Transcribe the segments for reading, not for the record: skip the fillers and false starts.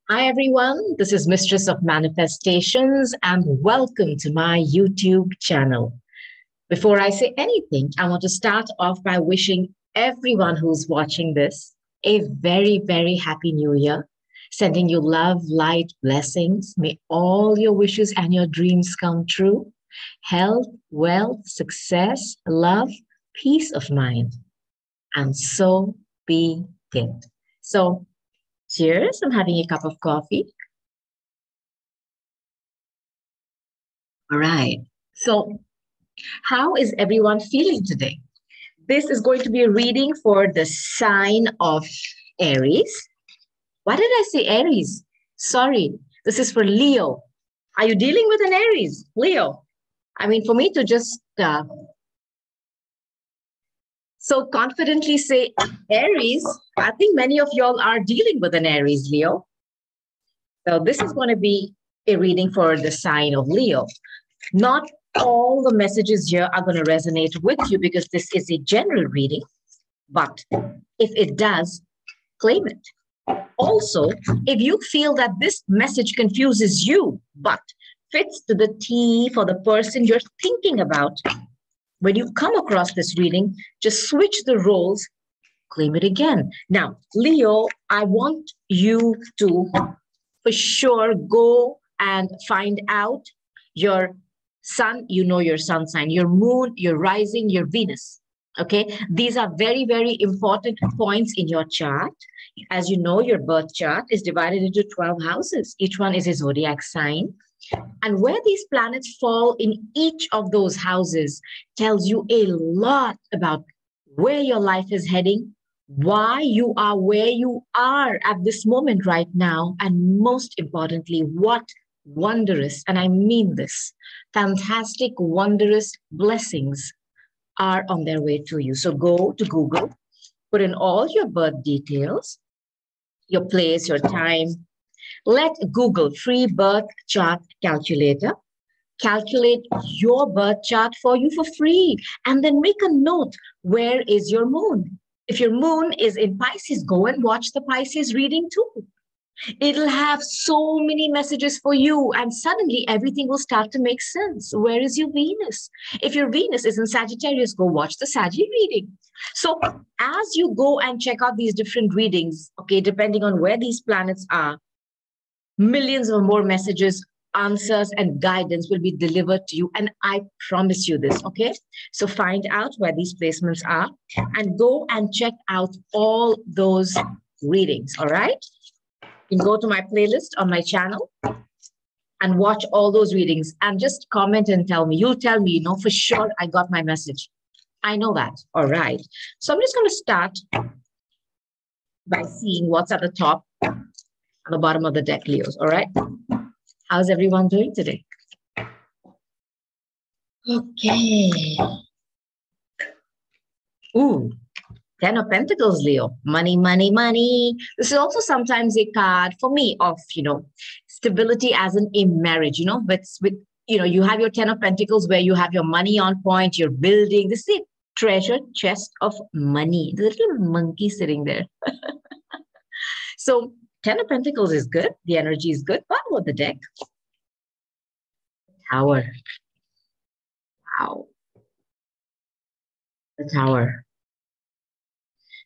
Hi, everyone. This is Mistress of Manifestations, and welcome to my YouTube channel. Before I say anything, I want to start off by wishing everyone who's watching this a very, very happy new year. Sending you love, light, blessings. May all your wishes and your dreams come true. Health, wealth, success, love, peace of mind. And so be it. So, cheers. I'm having a cup of coffee. All right. So, how is everyone feeling today? This is going to be a reading for the sign of Aries. Why did I say Aries? Sorry, this is for Leo. Are you dealing with an Aries, Leo? I mean, for me to just so confidently say Aries, I think many of y'all are dealing with an Aries, Leo. So this is going to be a reading for the sign of Leo. Not all the messages here are going to resonate with you because this is a general reading, but if it does, claim it. Also, if you feel that this message confuses you, but fits to the T for the person you're thinking about, when you come across this reading, just switch the roles, claim it again. Now, Leo, I want you to, for sure, go and find out your sun, you know your sun sign, your moon, your rising, your Venus. Okay, these are very, very important points in your chart. As you know, your birth chart is divided into 12 houses. Each one is a zodiac sign. And where these planets fall in each of those houses tells you a lot about where your life is heading, why you are where you are at this moment right now, and most importantly, what wondrous, and I mean this, fantastic, wondrous blessings are on their way to you. So go to Google, put in all your birth details, your place, your time. Let Google free birth chart calculator calculate your birth chart for you for free, and then make a note. Where is your moon? If your moon is in Pisces, go and watch the Pisces reading too. It'll have so many messages for you, and suddenly everything will start to make sense. Where is your Venus? If your Venus is in Sagittarius, go watch the Sagittarius reading. So as you go and check out these different readings, okay, depending on where these planets are, millions or more messages, answers, and guidance will be delivered to you. And I promise you this, okay? So find out where these placements are and go and check out all those readings, all right? You can go to my playlist on my channel and watch all those readings and just comment and tell me. You'll tell me, for sure I got my message. I know that. All right. So I'm just going to start by seeing what's at the top and the bottom of the deck, Leos. All right. How's everyone doing today? Okay. Ooh. 10 of Pentacles, Leo. Money, money, money. This is also sometimes a card for me of, stability as in a marriage, with you have your 10 of Pentacles where you have your money on point, you're building. This is a treasure chest of money. The little monkey sitting there. So 10 of Pentacles is good. The energy is good. Bottom of the deck. Tower. Wow. The Tower.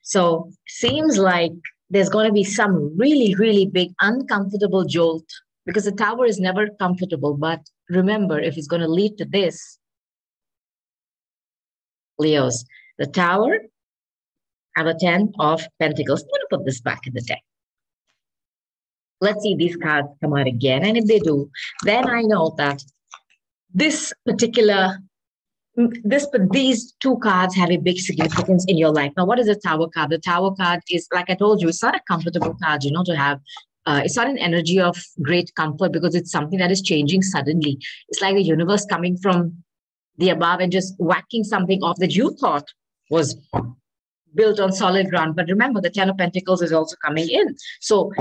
So seems like there's going to be some really, really big uncomfortable jolt because the Tower is never comfortable. But remember, if it's going to lead to this, Leos, the Tower and the 10 of Pentacles. I'm going to put this back in the deck. Let's see these cards come out again. And if they do, then I know that these two cards have a big significance in your life. Now, what is a Tower card? The Tower card is, like I told you, it's not a comfortable card, to have. It's not an energy of great comfort because it's something that is changing suddenly. It's like the universe coming from the above and just whacking something off that you thought was built on solid ground. But remember, the 10 of Pentacles is also coming in. So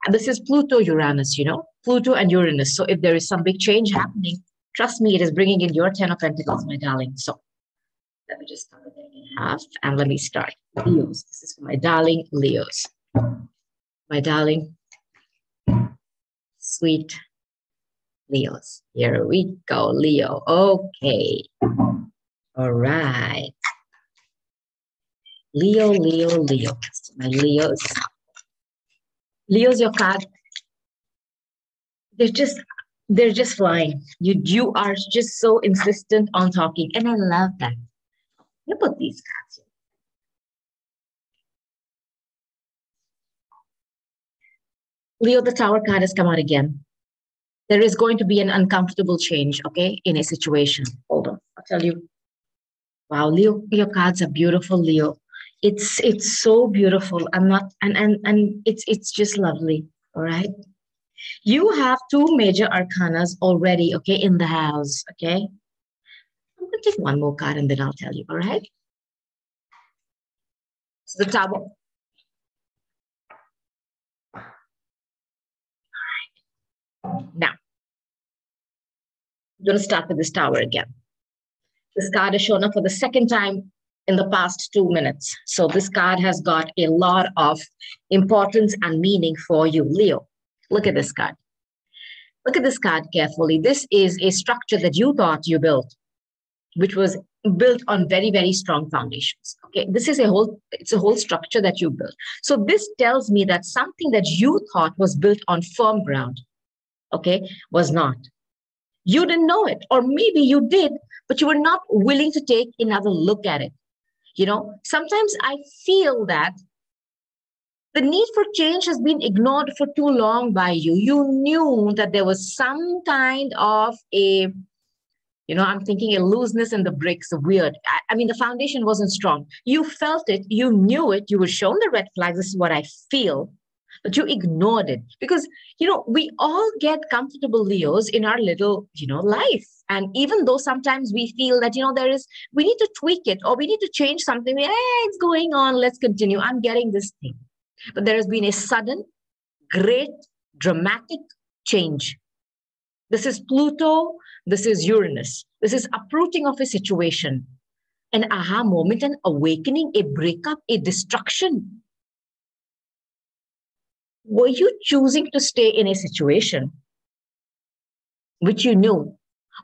and this is Pluto, Uranus, Pluto and Uranus. So if there is some big change happening, trust me, it is bringing in your 10 of Pentacles, my darling. So let me just cut it in half and let me start. Leos. This is for my darling Leos. My darling sweet Leos. Here we go, Leo. Okay. All right. Leo, Leo, Leo. My Leos. Leo's your card. They're just flying. You are just so insistent on talking. And I love that. You put these cards here. Leo, the Tower card has come out again. There is going to be an uncomfortable change, okay, in a situation. Hold on, I'll tell you. Wow, Leo, your cards are beautiful, Leo. It's so beautiful. I'm not, and it's just lovely. All right. You have two major arcanas already, okay, in the house, okay? I'm going to take one more card and then I'll tell you, all right? So the Tower. All right. Now, I'm going to start with this Tower again. This card has shown up for the second time in the past 2 minutes. So this card has got a lot of importance and meaning for you, Leo. Look at this card. Look at this card carefully. This is a structure that you thought you built, which was built on very, very strong foundations. Okay, this is it's a whole structure that you built. So this tells me that something that you thought was built on firm ground, okay, was not. You didn't know it, or maybe you did, but you were not willing to take another look at it. You know, sometimes I feel that the need for change has been ignored for too long by you. You knew that there was some kind of a, I'm thinking a looseness in the bricks, weird. I mean, the foundation wasn't strong. You felt it, you knew it, you were shown the red flags. This is what I feel, but you ignored it because, we all get comfortable, Leos, in our little, life. And even though sometimes we feel that, we need to tweak it or we need to change something. It's going on. Let's continue. I'm getting this thing. But there has been a sudden, great, dramatic change. This is Pluto. This is Uranus. This is uprooting of a situation, an aha moment, an awakening, a breakup, a destruction. Were you choosing to stay in a situation which you knew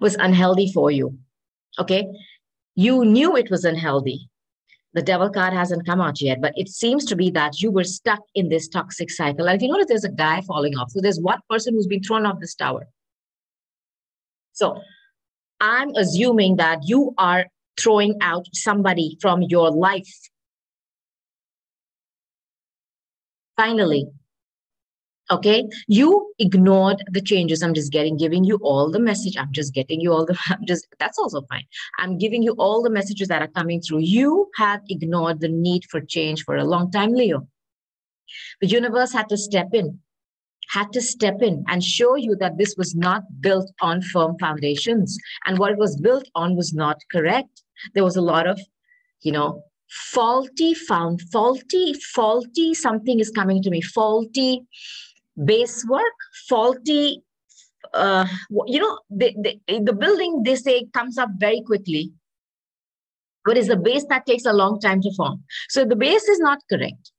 was unhealthy for you? Okay. You knew it was unhealthy. The Devil card hasn't come out yet, but it seems to be that you were stuck in this toxic cycle. And if you notice, there's a guy falling off. So there's one person who's been thrown off this tower. So I'm assuming that you are throwing out somebody from your life. Finally, okay, you ignored the changes. I'm just giving you all the message. I'm just getting you all that's also fine. I'm giving you all the messages that are coming through. You have ignored the need for change for a long time, Leo. The universe had to step in and show you that this was not built on firm foundations. And what it was built on was not correct. There was a lot of, faulty, something is coming to me, faulty base work, faulty, the building, they say, comes up very quickly. But it's the base that takes a long time to form. So the base is not correct.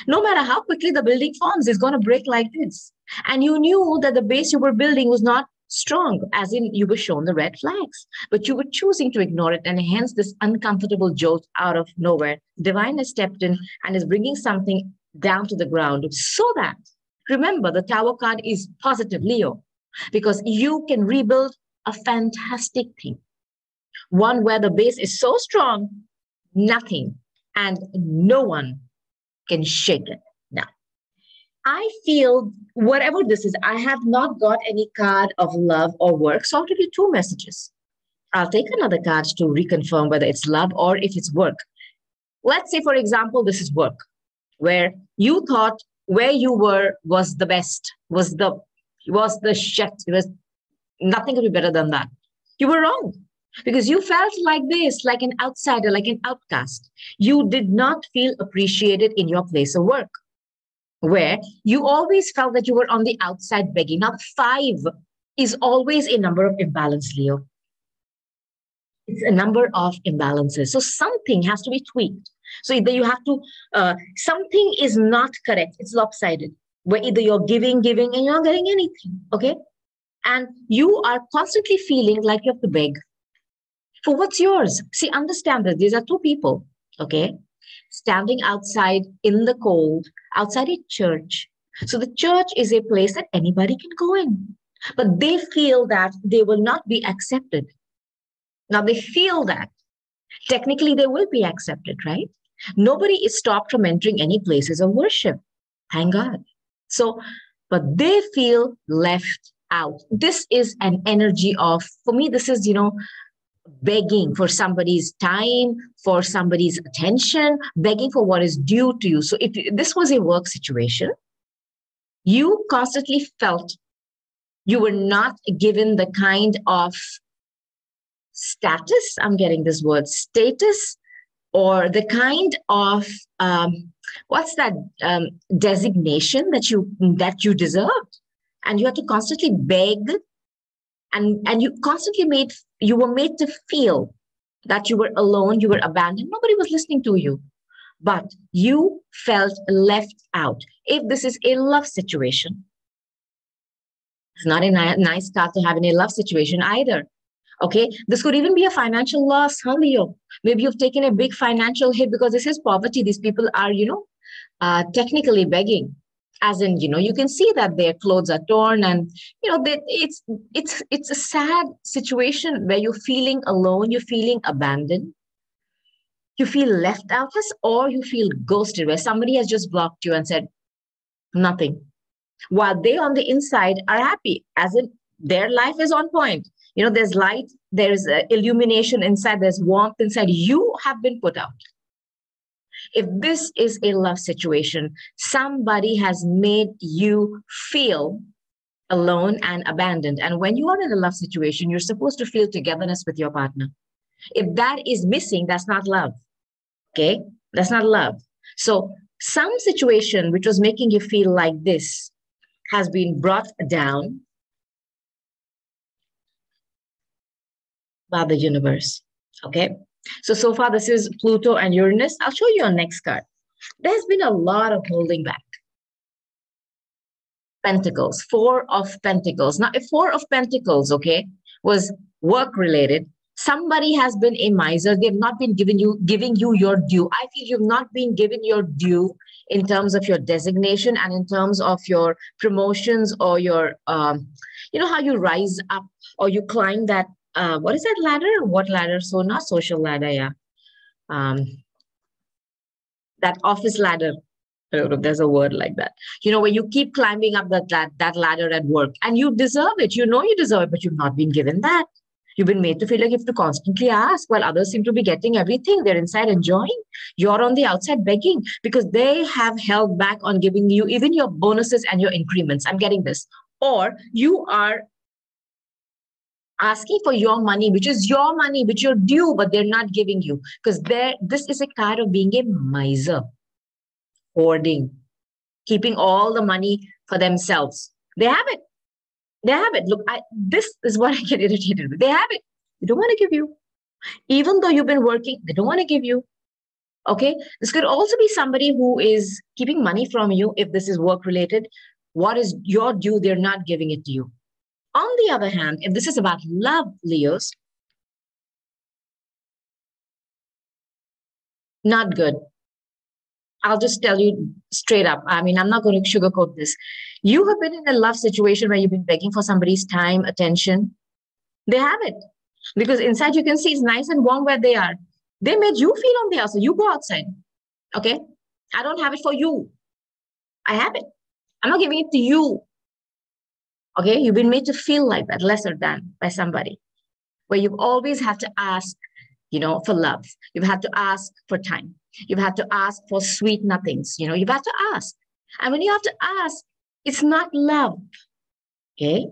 No matter how quickly the building forms, it's going to break like this. And you knew that the base you were building was not strong, as in you were shown the red flags, but you were choosing to ignore it. And hence this uncomfortable jolt out of nowhere. Divine has stepped in and is bringing something down to the ground so that, remember, the Tower card is positive, Leo, because you can rebuild a fantastic thing. One where the base is so strong, nothing and no one can shake it. Now, I feel whatever this is, I have not got any card of love or work. So I'll give you two messages. I'll take another card to reconfirm whether it's love or if it's work. Let's say, for example, this is work, where you thought where you were was the best, was the shit. It was nothing could be better than that. You were wrong. Because you felt like this, like an outsider, like an outcast. You did not feel appreciated in your place of work, where you always felt that you were on the outside begging. Now, 5 is always a number of imbalance, Leo. It's a number of imbalances. So something has to be tweaked. So either you have to, something is not correct. It's lopsided. where either you're giving, and you're not getting anything. Okay. And you are constantly feeling like you have to beg for what's yours. See, understand that these are two people. Okay. Standing outside in the cold, outside a church. So the church is a place that anybody can go in, but they feel that they will not be accepted. Now they feel that technically they will be accepted, right? Nobody is stopped from entering any places of worship. Thank God. So, but they feel left out. This is an energy of, for me, this is, begging for somebody's time, for somebody's attention, begging for what is due to you. So if this was a work situation, you constantly felt you were not given the kind of status, I'm getting this word, status, or the kind of what's that designation that you deserved, and you had to constantly beg, and you were made to feel that you were alone, you were abandoned, nobody was listening to you, but you felt left out. If this is a love situation, it's not a nice start to have in a love situation either. Okay, this could even be a financial loss, huh, Leo? Maybe you've taken a big financial hit because this is poverty. These people are, technically begging, as in, you can see that their clothes are torn, and it's a sad situation where you're feeling alone, you're feeling abandoned, you feel left out, or you feel ghosted, where somebody has just blocked you and said nothing, while they on the inside are happy, as in their life is on point. There's light, there's illumination inside, there's warmth inside. You have been put out. If this is a love situation, somebody has made you feel alone and abandoned. And when you are in a love situation, you're supposed to feel togetherness with your partner. If that is missing, that's not love. Okay? That's not love. So some situation which was making you feel like this has been brought down by the universe. Okay. So far, this is Pluto and Uranus. I'll show you our next card. There's been a lot of holding back. Pentacles, Four of Pentacles. Now, a Four of Pentacles, okay, was work related. Somebody has been a miser. They've not been giving you your due. I feel you've not been given your due in terms of your designation and in terms of your promotions, or your, how you rise up or you climb that. What is that ladder? What ladder? So not social ladder, yeah. That office ladder. I don't know if there's a word like that. Where you keep climbing up that ladder at work, and you deserve it. You deserve it, but you've not been given that. You've been made to feel like you have to constantly ask, while others seem to be getting everything. They're inside enjoying. You're on the outside begging because they have held back on giving you even your bonuses and your increments. I'm getting this. Or you are asking for your money, which is your money, which you're due, but they're not giving you, because this is a card of being a miser, hoarding, keeping all the money for themselves. They have it. They have it. Look, this is what I get irritated with. They have it. They don't want to give you. Even though you've been working, they don't want to give you. Okay. This could also be somebody who is keeping money from you. If this is work related, what is your due? They're not giving it to you. On the other hand, if this is about love, Leos, not good. I'll just tell you straight up. I mean, I'm not going to sugarcoat this. You have been in a love situation where you've been begging for somebody's time, attention. They have it. Because inside you can see it's nice and warm where they are. They made you feel on the outside. You go outside. Okay? I don't have it for you. I have it. I'm not giving it to you. Okay? You've been made to feel like that, lesser than by somebody. Where you've always had to ask, for love. You've had to ask for time. You've had to ask for sweet nothings. You've had to ask. And when you have to ask, it's not love. Okay?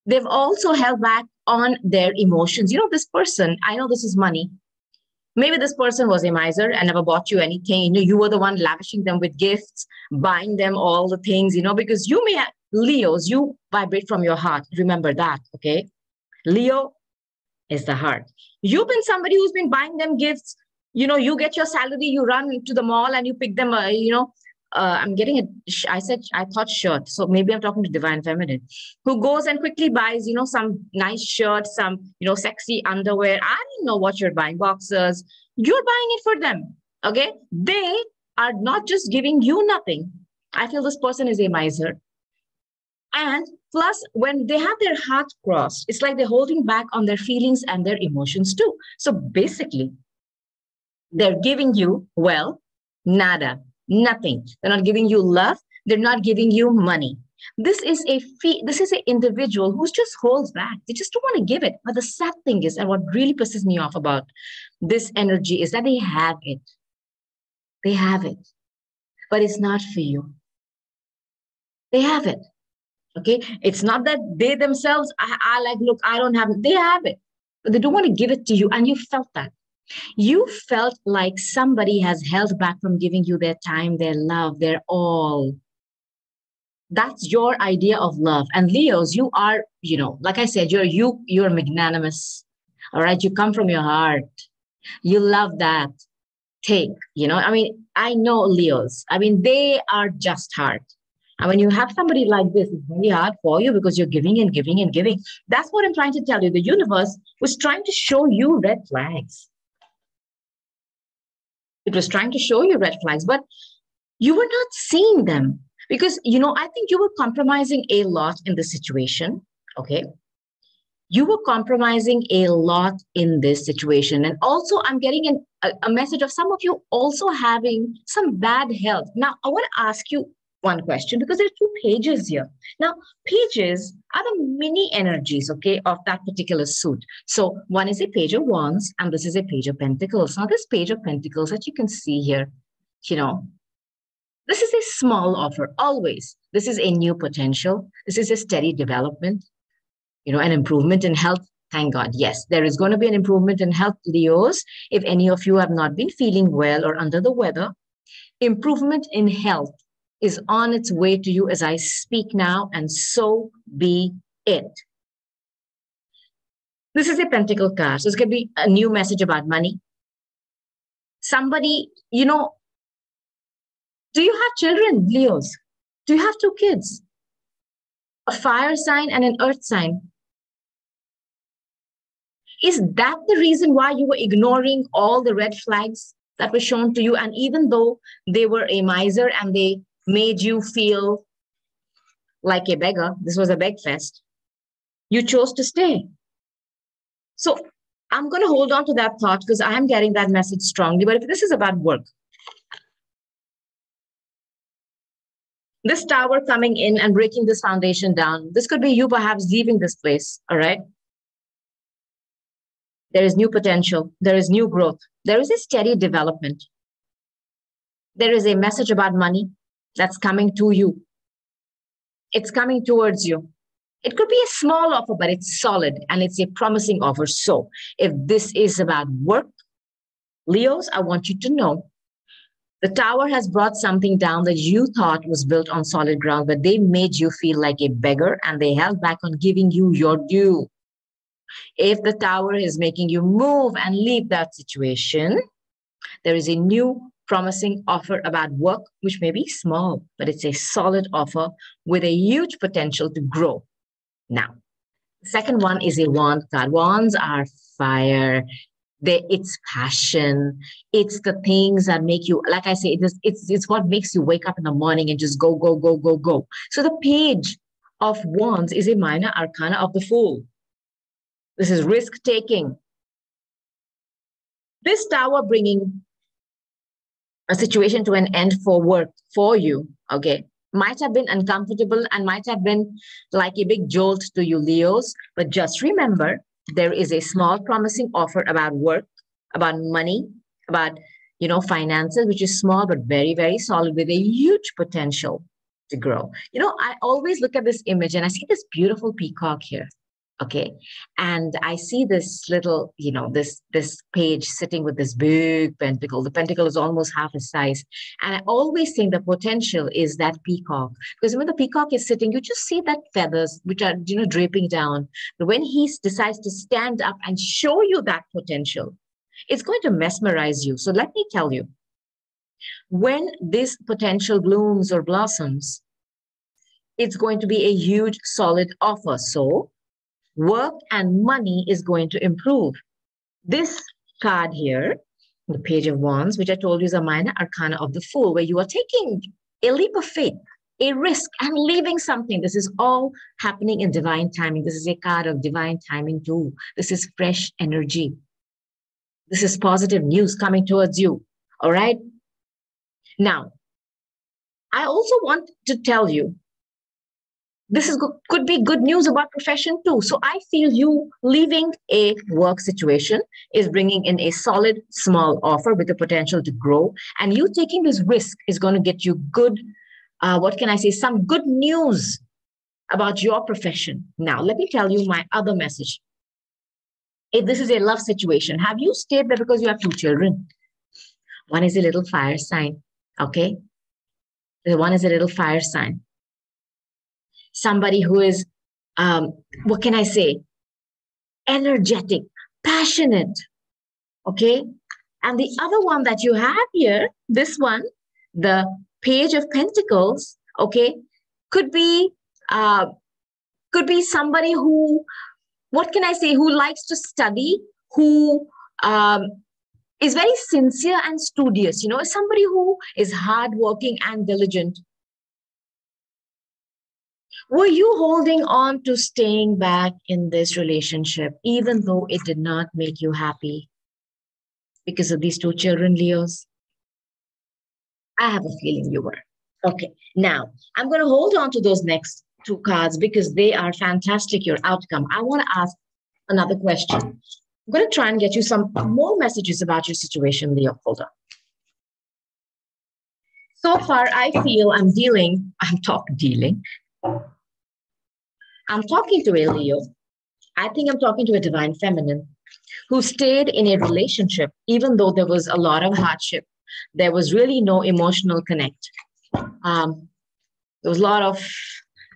They've also held back on their emotions. This person, I know this is money. Maybe this person was a miser and never bought you anything. You were the one lavishing them with gifts, buying them all the things, because you may have, Leos, you vibrate from your heart. Remember that, okay? Leo is the heart. You've been somebody who's been buying them gifts. You get your salary, you run to the mall and you pick them, I'm getting I thought shirt. So maybe I'm talking to Divine Feminine, who goes and quickly buys, some nice shirt, some, sexy underwear. I don't know what you're buying, boxers. You're buying it for them. Okay. They are not just giving you nothing. I feel this person is a miser. And plus, when they have their heart crossed, it's like they're holding back on their feelings and their emotions too. So basically, they're giving you, well, nada, nothing. They're not giving you love. They're not giving you money. This is an individual who just holds back. They just don't want to give it. But the sad thing is, and what really pisses me off about this energy is that they have it. They have it, but it's not for you. They have it. Okay. It's not that they themselves, I like, look, I don't have it. They have it, but they don't want to give it to you. And you felt that. You felt like somebody has held back from giving you their time, their love, their all. That's your idea of love. And Leos, you are, like I said, you're magnanimous. All right. You come from your heart. You love that. Take, I know Leos. They are just hard. And when you have somebody like this, it's very hard for you because you're giving and giving and giving. That's what I'm trying to tell you. The universe was trying to show you red flags. It was trying to show you red flags, but you were not seeing them because, I think you were compromising a lot in the situation. Okay. You were compromising a lot in this situation. And also, I'm getting a message of some of you also having some bad health. Now, I want to ask you one question because there are two pages here. Now, pages are the mini energies, okay, of that particular suit. So one is a page of wands and this is a page of pentacles. Now, this page of pentacles that you can see here, this is a small offer always. This is a new potential. This is a steady development, an improvement in health. Thank God. Yes, there is going to be an improvement in health, Leos. If any of you have not been feeling well or under the weather, improvement in health is on its way to you as I speak now, and so be it. This is a pentacle card. So this could be a new message about money. Somebody, do you have children, Leos? Do you have two kids? A fire sign and an earth sign. Is that the reason why you were ignoring all the red flags that were shown to you? And even though they were a miser and they made you feel like a beggar, this was a beg fest, you chose to stay. So I'm going to hold on to that thought because I am getting that message strongly. But if this is about work, this tower coming in and breaking this foundation down, this could be you perhaps leaving this place, all right? There is new potential. There is new growth. There is a steady development. There is a message about money that's coming to you. It's coming towards you. It could be a small offer, but it's solid and it's a promising offer. So if this is about work, Leos, I want you to know the tower has brought something down that you thought was built on solid ground, but they made you feel like a beggar and they held back on giving you your due. If the tower is making you move and leave that situation, there is a new promising offer about work, which may be small, but it's a solid offer with a huge potential to grow. Now, the second one is a wand card. Wands are fire. It's passion. It's the things that make you, like I say, it's what makes you wake up in the morning and just go, go, go, go, go. So the page of wands is a minor arcana of the Fool. This is risk-taking. This tower bringing a situation to an end for work for you, okay, might have been uncomfortable and might have been like a big jolt to you, Leos. But just remember, there is a small promising offer about work, about money, about, finances, which is small but very, very solid with a huge potential to grow. I always look at this image and I see this beautiful peacock here. Okay. And I see this little, this page sitting with this big pentacle. The pentacle is almost half its size. And I always think the potential is that peacock. Because when the peacock is sitting, you just see that feathers, which are, draping down. But when he decides to stand up and show you that potential, it's going to mesmerize you. So let me tell you, When this potential blooms or blossoms, it's going to be a huge, solid offer. So work and money is going to improve. This card here, the Page of Wands, which I told you is a minor arcana of the Fool, where you are taking a leap of faith, a risk, and leaving something. This is all happening in divine timing. This is a card of divine timing too. This is fresh energy. This is positive news coming towards you. All right? Now, I also want to tell you, this could be good news about profession too. So I feel you leaving a work situation is bringing in a solid, small offer with the potential to grow. And you taking this risk is going to get you good, some good news about your profession. Now, let me tell you my other message. If this is a love situation, have you stayed there because you have 2 children? One is a little fire sign, okay? The one is a little fire sign. Somebody who is, energetic, passionate, okay? And the other one that you have here, this one, the Page of Pentacles, okay, could be somebody who, who likes to study, who is very sincere and studious, somebody who is hardworking and diligent. Were you holding on to staying back in this relationship, even though it did not make you happy because of these 2 children, Leos? I have a feeling you were. Okay, now I'm going to hold on to those next 2 cards because they are fantastic, your outcome. I want to ask another question. I'm going to try and get you some more messages about your situation, Leo. Hold on. So far, I feel I'm talking to a Leo. I think I'm talking to a divine feminine who stayed in a relationship, even though there was a lot of hardship. There was really no emotional connect. There was a lot of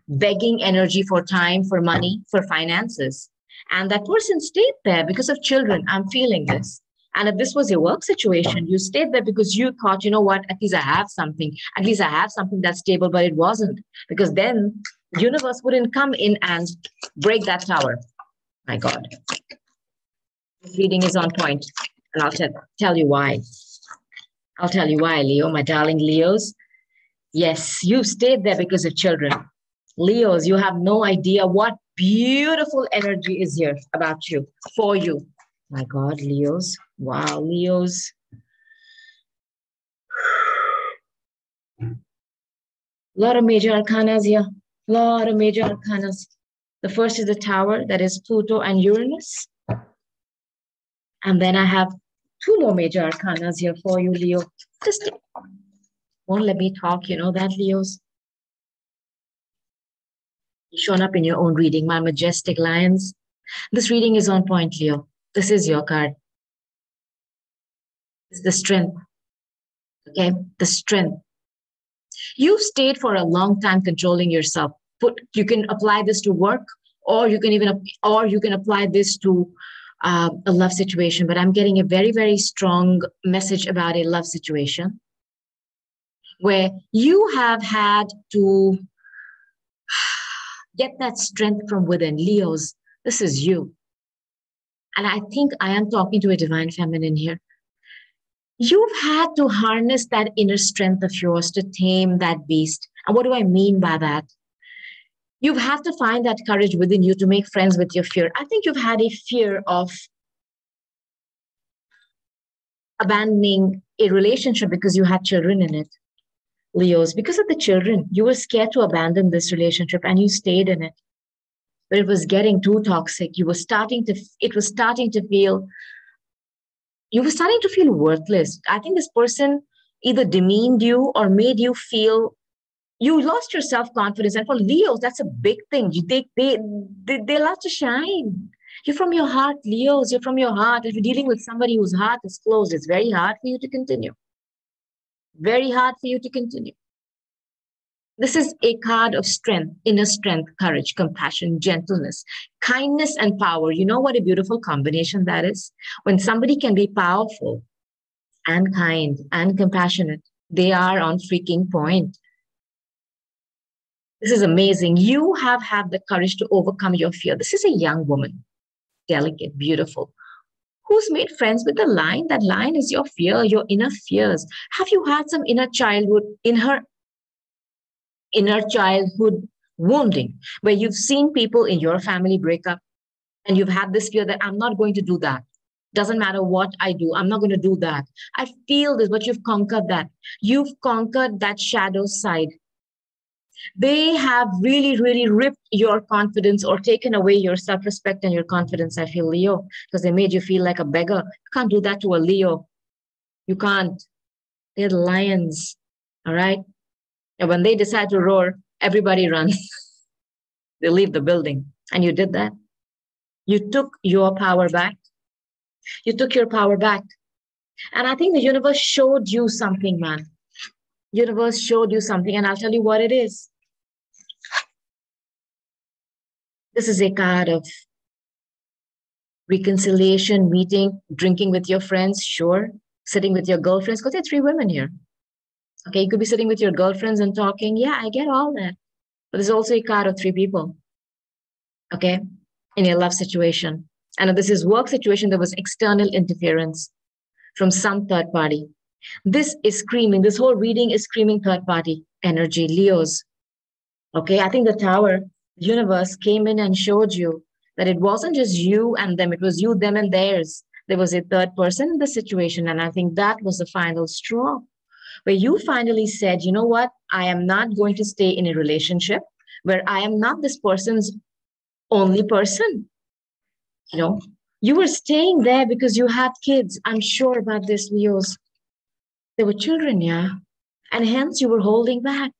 begging energy for time, for money, for finances. And that person stayed there because of children. I'm feeling this. And if this was a work situation, you stayed there because you thought, you know what, at least I have something. At least I have something that's stable, but it wasn't. Because then the universe wouldn't come in and break that tower. My God. This reading is on point. And I'll tell you why. I'll tell you why, Leo, my darling Leos. Yes, you stayed there because of children. Leos, you have no idea what beautiful energy is here about you, for you. My God, Leos. Wow, Leos. A lot of major arcanas here. A lot of major arcanas. The first is the Tower, that is Pluto and Uranus. And then I have 2 more major arcanas here for you, Leo. Just won't let me talk, you know that, Leos? You've shown up in your own reading, my majestic lions. This reading is on point, Leo. This is your card. This is the strength. Okay, the strength. You stayed for a long time controlling yourself. You can apply this to work, or you can apply this to a love situation. But I'm getting a very, very strong message about a love situation where you have had to get that strength from within. Leos, this is you. And I think I am talking to a divine feminine here. You've had to harness that inner strength of yours to tame that beast. And what do I mean by that? You have to find that courage within you to make friends with your fear. I think you've had a fear of abandoning a relationship because you had children in it. Leos, because of the children, you were scared to abandon this relationship and you stayed in it. But it was getting too toxic. You were starting to feel worthless. I think this person either demeaned you or made you feel you lost your self-confidence. And for Leos, that's a big thing. They love to shine. You're from your heart, Leos. You're from your heart. If you're dealing with somebody whose heart is closed, it's very hard for you to continue. Very hard for you to continue. This is a card of strength, inner strength, courage, compassion, gentleness, kindness, and power. You know what a beautiful combination that is? When somebody can be powerful and kind and compassionate They are on freaking point. This is amazing. You have had the courage to overcome your fear. This is a young woman, delicate, beautiful, who's made friends with the lion. That lion is your fear, your inner fears. Have you had some inner childhood, in her inner childhood wounding, where you've seen people in your family break up and you've had this fear that I'm not going to do that. Doesn't matter what I do, I'm not going to do that. I feel this, but you've conquered that. You've conquered that shadow side. They have really, really ripped your confidence or taken away your self respect and your confidence, I feel, Leo, because they made you feel like a beggar. You can't do that to a Leo. You can't. They're lions. All right. And when they decide to roar, everybody runs. They leave the building. And you did that. You took your power back. You took your power back. And I think the universe showed you something, man. Universe showed you something, and I'll tell you what it is. This is a card of reconciliation, meeting, drinking with your friends, sure. Sitting with your girlfriends, because there are three women here. Okay, you could be sitting with your girlfriends and talking. Yeah, I get all that. But there's also a card of three people. Okay, in your love situation. And this is work situation, there was external interference from some third party. This is screaming, this whole reading is screaming third party energy, Leos. Okay, I think the tower, universe came in and showed you that it wasn't just you and them, it was you, them, and theirs. There was a third person in the situation. And I think that was the final straw where you finally said, you know what? I am not going to stay in a relationship where I am not this person's only person. You know, you were staying there because you had kids. I'm sure about this, Leos. There were children, yeah. And hence you were holding back.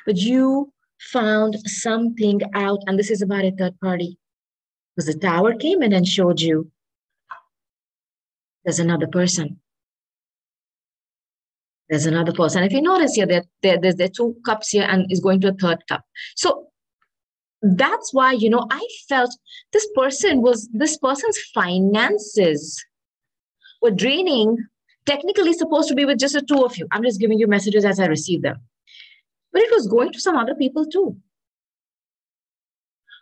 But you found something out, and this is about a third party. Because the tower came in and showed you there's another person. There's another person. If you notice here, there's the two cups here and is going to a third cup. So that's why, you know, I felt this person's finances were draining, technically supposed to be with just the two of you. I'm just giving you messages as I receive them. But it was going to some other people too.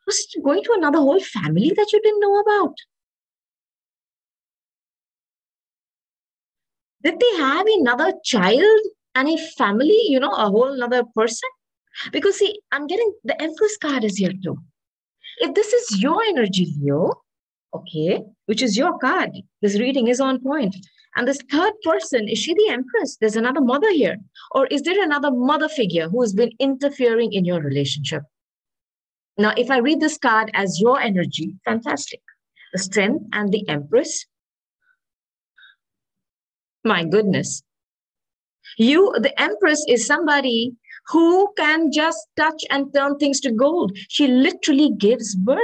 It was going to another whole family that you didn't know about. Did they have another child and a family, you know, a whole other person? Because see, I'm getting the Empress card is here too. If this is your energy, Leo, okay, which is your card, this reading is on point. And this third person, is she the Empress? There's another mother here. Or is there another mother figure who has been interfering in your relationship? Now, if I read this card as your energy, fantastic. The Strength and the Empress. My goodness. The Empress is somebody who can just touch and turn things to gold. She literally gives birth.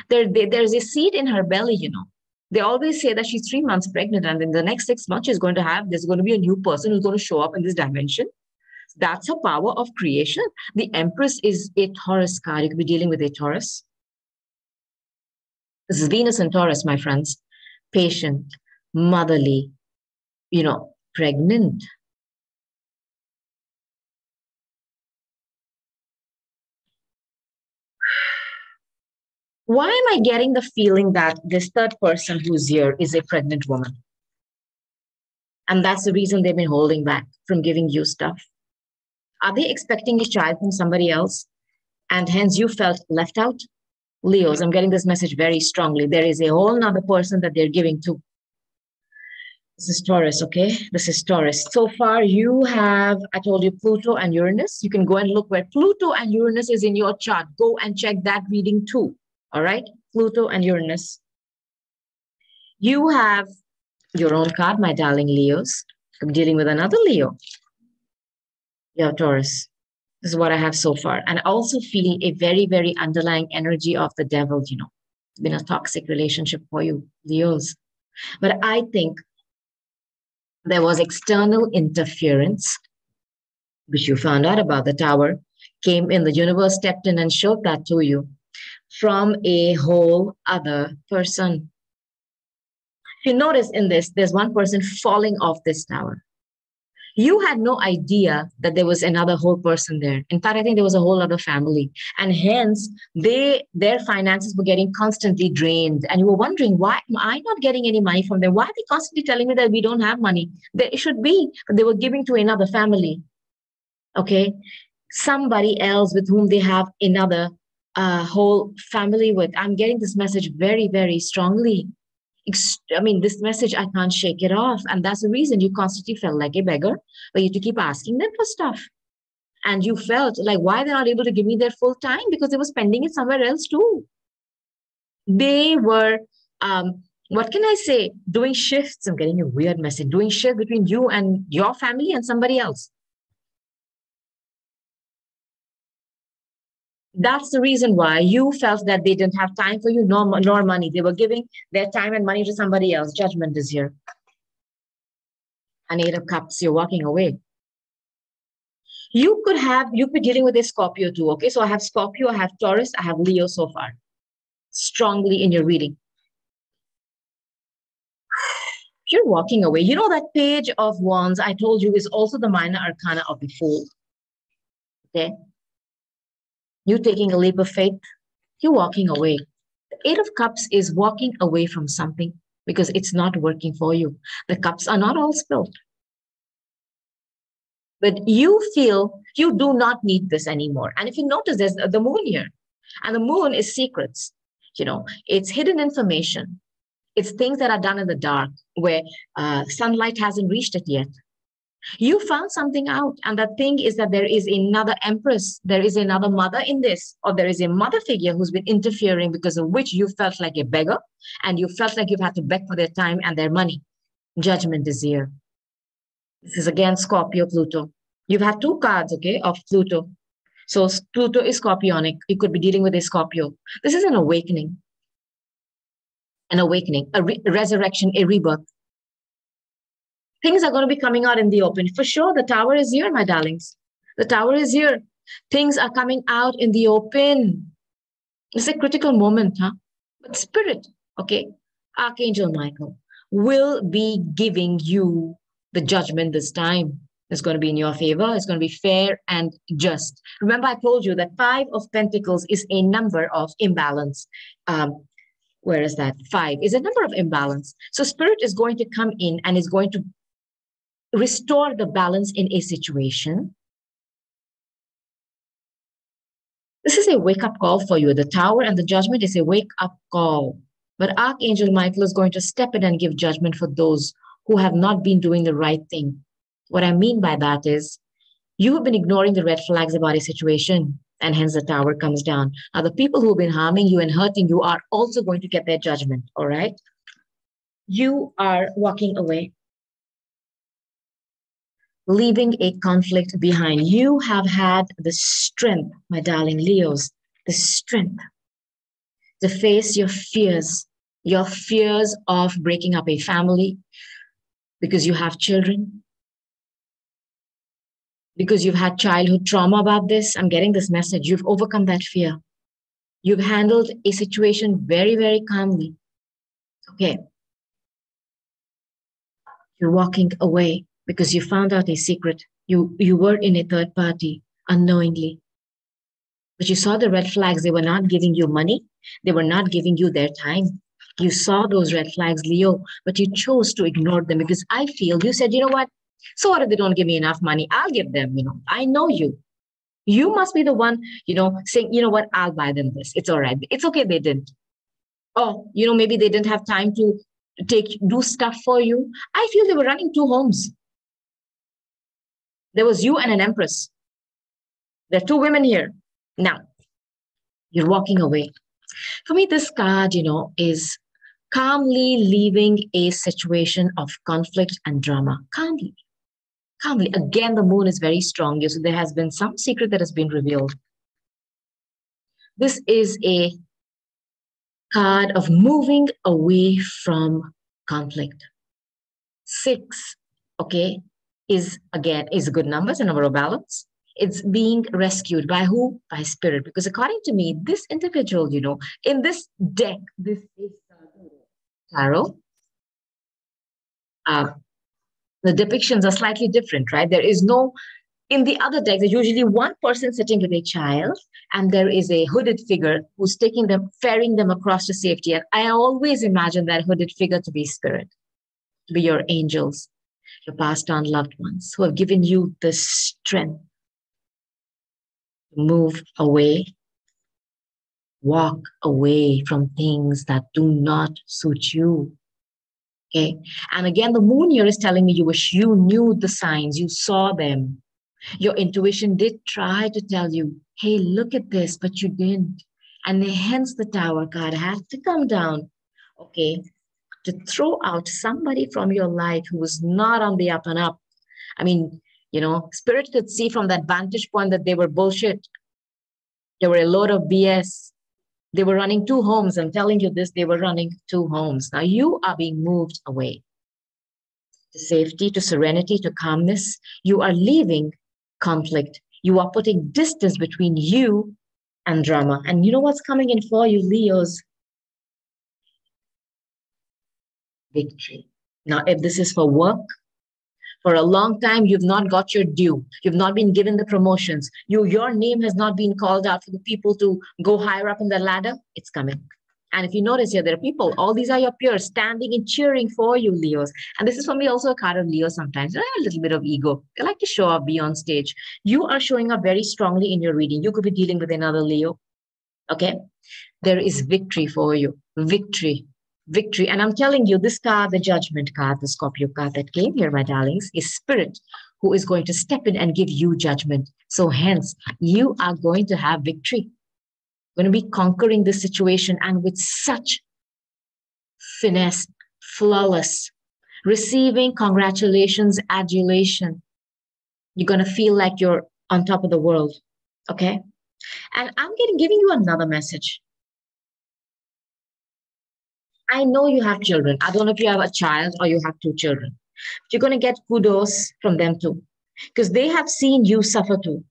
There's a seed in her belly, you know. They always say that she's 3 months pregnant, and in the next 6 months, there's going to be a new person who's going to show up in this dimension. That's her power of creation. The Empress is a Taurus card. You could be dealing with a Taurus. This is Venus and Taurus, my friends. Patient, motherly, you know, pregnant. Why am I getting the feeling that this third person who's here is a pregnant woman? And that's the reason they've been holding back from giving you stuff. Are they expecting a child from somebody else? And hence you felt left out? Leos, I'm getting this message very strongly. There is a whole nother person that they're giving to. This is Taurus, okay? This is Taurus. So far, you have, I told you, Pluto and Uranus. You can go and look where Pluto and Uranus is in your chart. Go and check that reading too. All right? Pluto and Uranus. You have your own card, my darling Leos. I'm dealing with another Leo. You have Taurus. This is what I have so far. And I also feel a very, very underlying energy of the devil, you know. It's been a toxic relationship for you, Leos. But I think there was external interference, which you found out about. The tower came in, the universe stepped in and showed that to you from a whole other person. If you notice in this, there's one person falling off this tower. You had no idea that there was another whole person there. In fact, I think there was a whole other family. And hence, their finances were getting constantly drained. And you were wondering, why am I not getting any money from them? Why are they constantly telling me that we don't have money? They should be, but they were giving to another family. Okay. Somebody else with whom they have another whole family with. I'm getting this message very, very strongly. I mean, this message, I can't shake it off. And that's the reason you constantly felt like a beggar, but you had to keep asking them for stuff. And you felt like, why they're not able to give me their full time? Because they were spending it somewhere else too. They were, what can I say, doing shifts. I'm getting a weird message, doing shifts between you and your family and somebody else. That's the reason why you felt that they didn't have time for you, nor money. They were giving their time and money to somebody else. Judgment is here. An Eight of Cups, you're walking away. You could be dealing with a Scorpio too. Okay, so I have Scorpio, I have Taurus, I have Leo so far. Strongly in your reading. You're walking away. You know that Page of Wands I told you is also the minor arcana of the Fool. Okay, you taking a leap of faith. You're walking away. The Eight of Cups is walking away from something because it's not working for you. The cups are not all spilled. But you feel you do not need this anymore. And if you notice, there's the moon here. And the moon is secrets. It's hidden information. It's things that are done in the dark where sunlight hasn't reached it yet. You found something out, and that thing is that there is another empress, there is another mother in this, or there is a mother figure who's been interfering, because of which you felt like a beggar, and you felt like you've had to beg for their time and their money. Judgment is here. This is again Scorpio, Pluto. You've had two cards, okay, of Pluto. So Pluto is scorpionic. You could be dealing with a Scorpio. This is an awakening, a resurrection, a rebirth. Things are going to be coming out in the open. For sure, the Tower is here, my darlings. The Tower is here. Things are coming out in the open. It's a critical moment, huh? But Spirit, okay, Archangel Michael will be giving you the judgment this time. It's going to be in your favor. It's going to be fair and just. Remember, I told you that Five of Pentacles is a number of imbalance. Where is that? Five is a number of imbalance. So Spirit is going to come in and is going to restore the balance in a situation. This is a wake-up call for you. The Tower and the Judgment is a wake-up call. But Archangel Michael is going to step in and give judgment for those who have not been doing the right thing. What I mean by that is you have been ignoring the red flags about a situation, and hence the Tower comes down. Now, the people who have been harming you and hurting you are also going to get their judgment, all right? You are walking away, leaving a conflict behind. You have had the strength, my darling Leos, the strength to face your fears of breaking up a family because you have children, because you've had childhood trauma about this. I'm getting this message. You've overcome that fear. You've handled a situation very, very calmly. Okay. You're walking away because you found out a secret. You were in a third party unknowingly. But you saw the red flags. They were not giving you money. They were not giving you their time. You saw those red flags, Leo, but you chose to ignore them because I feel you said, you know what? So what if they don't give me enough money? I'll give them, I know you. You must be the one, saying, you know what? I'll buy them this. It's all right. It's okay. They didn't. Oh, maybe they didn't have time to do stuff for you. I feel they were running two homes. There was you and an empress. There are two women here. Now, you're walking away. For me, this card, is calmly leaving a situation of conflict and drama. Calmly. Calmly. Again, the moon is very strong here, so there has been some secret that has been revealed. This is a card of moving away from conflict. 6, okay, is a good number, it's a number of balance. It's being rescued by who? By Spirit. Because according to me, this individual, in this deck, this is tarot. The depictions are slightly different, right? There is no, in the other deck, there's usually one person sitting with a child, and there is a hooded figure who's taking them, ferrying them across to safety. And I always imagine that hooded figure to be spirit, to be your angels, your passed on loved ones who have given you the strength to move away, walk away from things that do not suit you. Okay. And again, the moon here is telling me you knew the signs, you saw them. Your intuition did try to tell you, hey, look at this, but you didn't. And hence the Tower card has to come down, okay, to throw out somebody from your life who was not on the up and up. I mean, Spirit could see from that vantage point that they were bullshit. They were a load of BS. They were running two homes. I'm telling you this, they were running two homes. Now you are being moved away to safety, to serenity, to calmness. You are leaving conflict. You are putting distance between you and drama. And you know what's coming in for you, Leos? Victory. Now, if this is for work, for a long time, you've not got your due. You've not been given the promotions. Your name has not been called out for the people to go higher up in the ladder. It's coming. And if you notice here, there are people, all these are your peers standing and cheering for you, Leos. And this is for me also a card of Leo sometimes. I have a little bit of ego. They like to show up, be on stage. You are showing up very strongly in your reading. You could be dealing with another Leo. Okay? There is victory for you. Victory. Victory. And I'm telling you, this card, the Judgment card, the Scorpio card that came here, my darlings, is Spirit who is going to step in and give you judgment. So hence, you are going to have victory. Going to be conquering this situation, and with such finesse, flawless, receiving congratulations, adulation. You're going to feel like you're on top of the world. Okay? And I'm giving you another message. I know you have children. I don't know if you have a child or you have two children. But you're going to get kudos from them too, because they have seen you suffer too.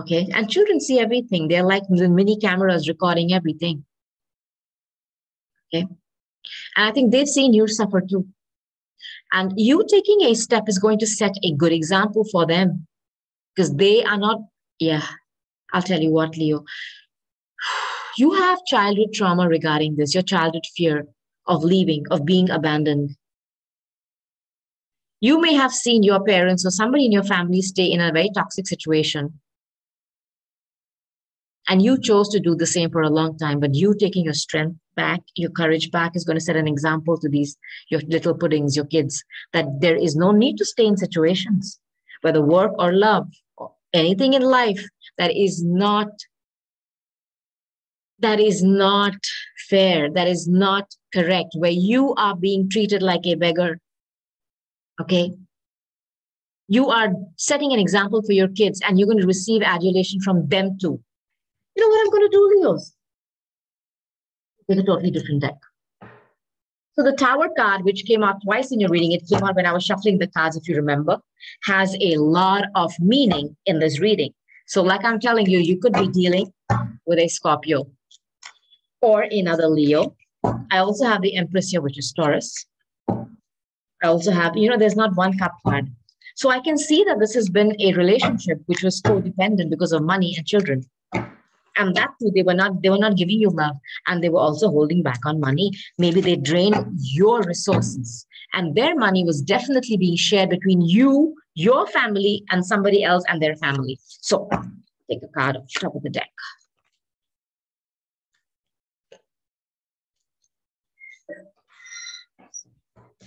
Okay. And children see everything. They're like the mini cameras recording everything. Okay. And I think they've seen you suffer too. And you taking a step is going to set a good example for them, because they are not, I'll tell you what, Leo, you have childhood trauma regarding this, your childhood fear of leaving, of being abandoned. You may have seen your parents or somebody in your family stay in a very toxic situation. And you chose to do the same for a long time, but you taking your strength back, your courage back is going to set an example to your little puddings, your kids, that there is no need to stay in situations, whether work or love or anything in life that is not fair, that is not correct, where you are being treated like a beggar. Okay? You are setting an example for your kids, and you're going to receive adulation from them too. You know what I'm going to do, Leos? With a totally different deck. So the Tower card, which came out twice in your reading, it came out when I was shuffling the cards, if you remember, has a lot of meaning in this reading. So like I'm telling you, you could be dealing with a Scorpio or another Leo. I also have the Empress here, which is Taurus. I also have, there's not one cup card. So I can see that this has been a relationship which was codependent because of money and children. And that too, they were not giving you love, and they were also holding back on money. Maybe they drained your resources, and their money was definitely being shared between you, your family, and somebody else and their family. So take a card off the top of the deck.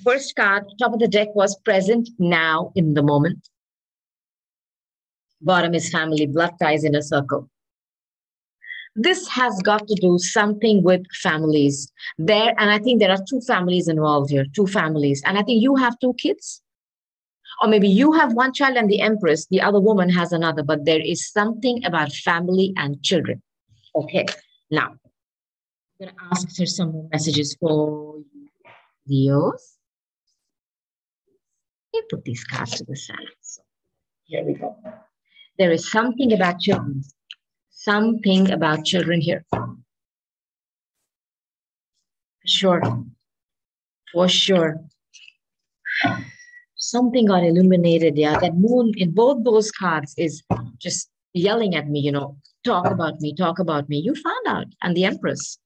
First card, top of the deck, was present now in the moment. Bottom is family, blood ties in a circle. This has got to do something with families there. And I think there are two families involved here, two families. And I think you have two kids. Or maybe you have one child and the Empress, the other woman has another. But there is something about family and children. Okay. Now, I'm going to ask for some more messages for you, Leos. Let me put these cards to the side. So here we go. There is something about children. Something about children here. Sure. For sure. something got illuminated. Yeah, that moon in both those cards is just yelling at me, talk about me, talk about me. You found out. And the Empress,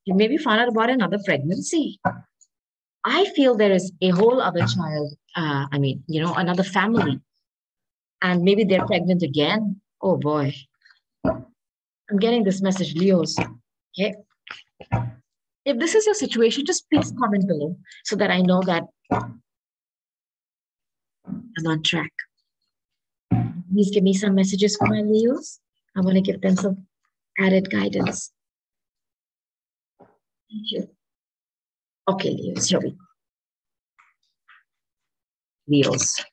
you maybe found out about another pregnancy. I feel there is a whole other child, another family, and maybe they're pregnant again. Oh boy. I'm getting this message, Leos. Okay. If this is your situation, just please comment below so that I know that I'm on track. Please give me some messages for my Leos. I want to give them some added guidance. Thank you. Okay, Leos, here we go. Leos.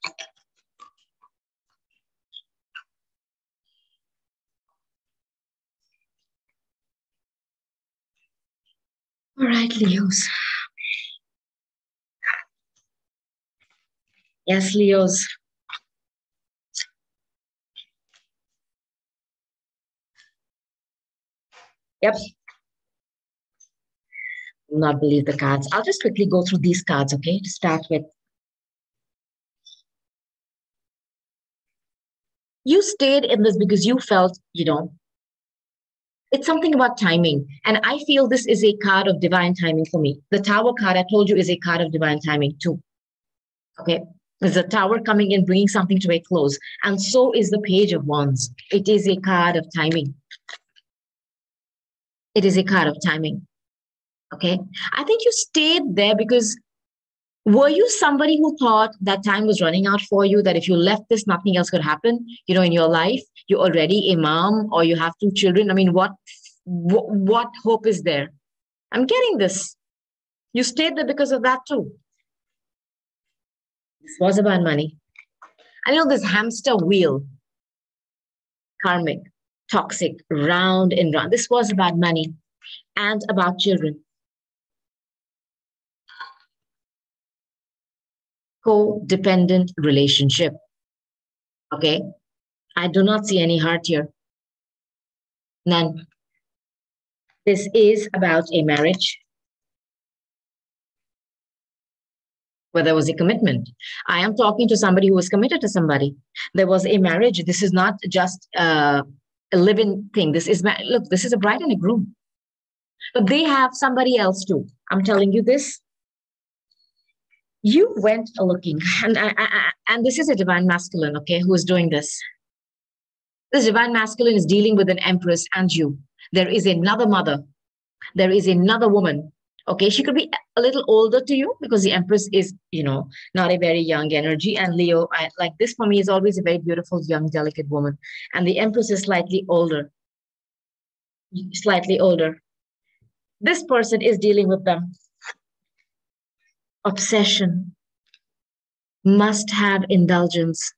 All right, Leos. Yes, Leos. Yep. Will not believe the cards. I'll just quickly go through these cards, okay, to start with. You stayed in this because you felt, it's something about timing. And I feel this is a card of divine timing for me. The Tower card, I told you, is a card of divine timing too. Okay. There's a Tower coming in, bringing something to a close. And so is the Page of Wands. It is a card of timing. It is a card of timing. Okay. I think you stayed there because were you somebody who thought that time was running out for you, that if you left this, nothing else could happen, in your life? You're already a mom or you have 2 children. I mean, what hope is there? I'm getting this. You stayed there because of that too. This was about money. I know this hamster wheel, karmic, toxic, round and round. This was about money and about children. Codependent relationship. Okay. I do not see any heart here. None. This is about a marriage where there was a commitment. I am talking to somebody who was committed to somebody. There was a marriage. This is not just a living thing. This is, look, this is a bride and a groom. But they have somebody else too. I'm telling you this. You went looking, and this is a divine masculine, okay, who is doing this. This divine masculine is dealing with an Empress and you. There is another mother. There is another woman. Okay, she could be a little older to you because the Empress is, not a very young energy. And Leo, like this for me, is always a very beautiful, young, delicate woman. And the Empress is slightly older. Slightly older. This person is dealing with them. Obsession. Must have indulgence.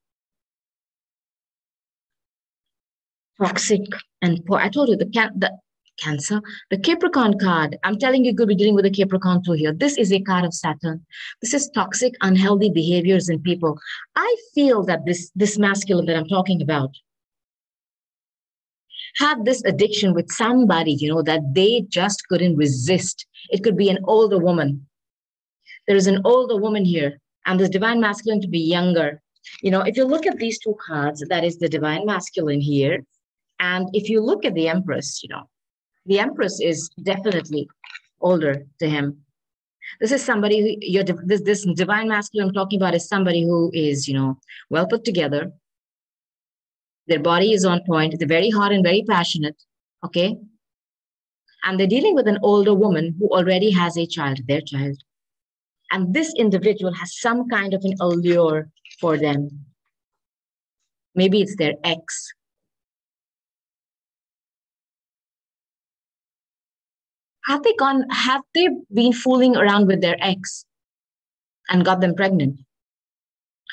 Toxic and poor. I told you the Cancer, the Capricorn card. I'm telling you, could be dealing with a Capricorn too here. This is a card of Saturn. This is toxic, unhealthy behaviors in people. I feel that this masculine that I'm talking about had this addiction with somebody, that they just couldn't resist. It could be an older woman. There is an older woman here, and this divine masculine to be younger. If you look at these 2 cards, that is the divine masculine here. And if you look at the Empress, the Empress is definitely older to him. This is somebody who this divine masculine I'm talking about is somebody who is, well put together. Their body is on point. They're very hot and very passionate. Okay. And they're dealing with an older woman who already has a child, their child. And this individual has some kind of an allure for them. Maybe it's their ex. Have they been fooling around with their ex and got them pregnant?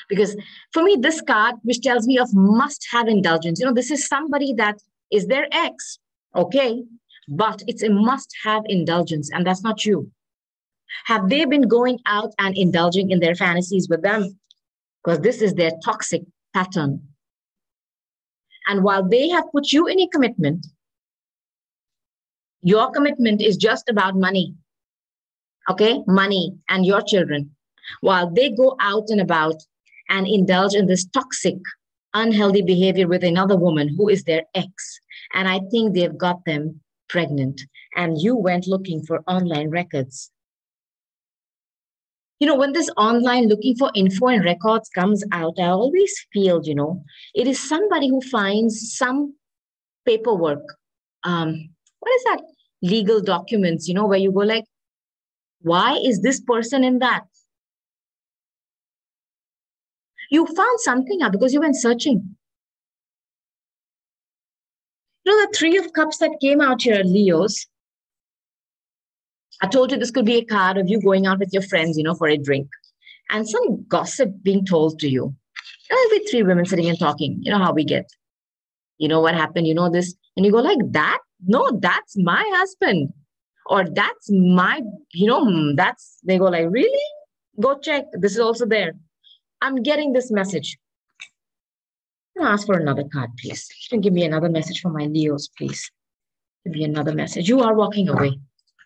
Because for me, this card, which tells me of must have indulgence, this is somebody that is their ex, okay, but it's a must have indulgence, and that's not you. Have they been going out and indulging in their fantasies with them? Because this is their toxic pattern. And while they have put you in a commitment, your commitment is just about money, okay? Money and your children. while they go out and about and indulge in this toxic, unhealthy behavior with another woman who is their ex. And I think they've got them pregnant. And you went looking for online records. When this online looking for info and records comes out, I always feel, it is somebody who finds some paperwork. What is that? Legal documents, where you go like, why is this person in that? You found something out because you went searching. The Three of Cups that came out here, Leos. I told you this could be a card of you going out with your friends, for a drink. And some gossip being told to you. There'll be three women sitting and talking. You know how we get. You know what happened? You know this. And you go like, that? No, that's my husband. Or that's my, they go like, really? Go check. This is also there. I'm getting this message. I'm going to ask for another card, please. You can give me another message for my Leos, please. Give me another message. You are walking away.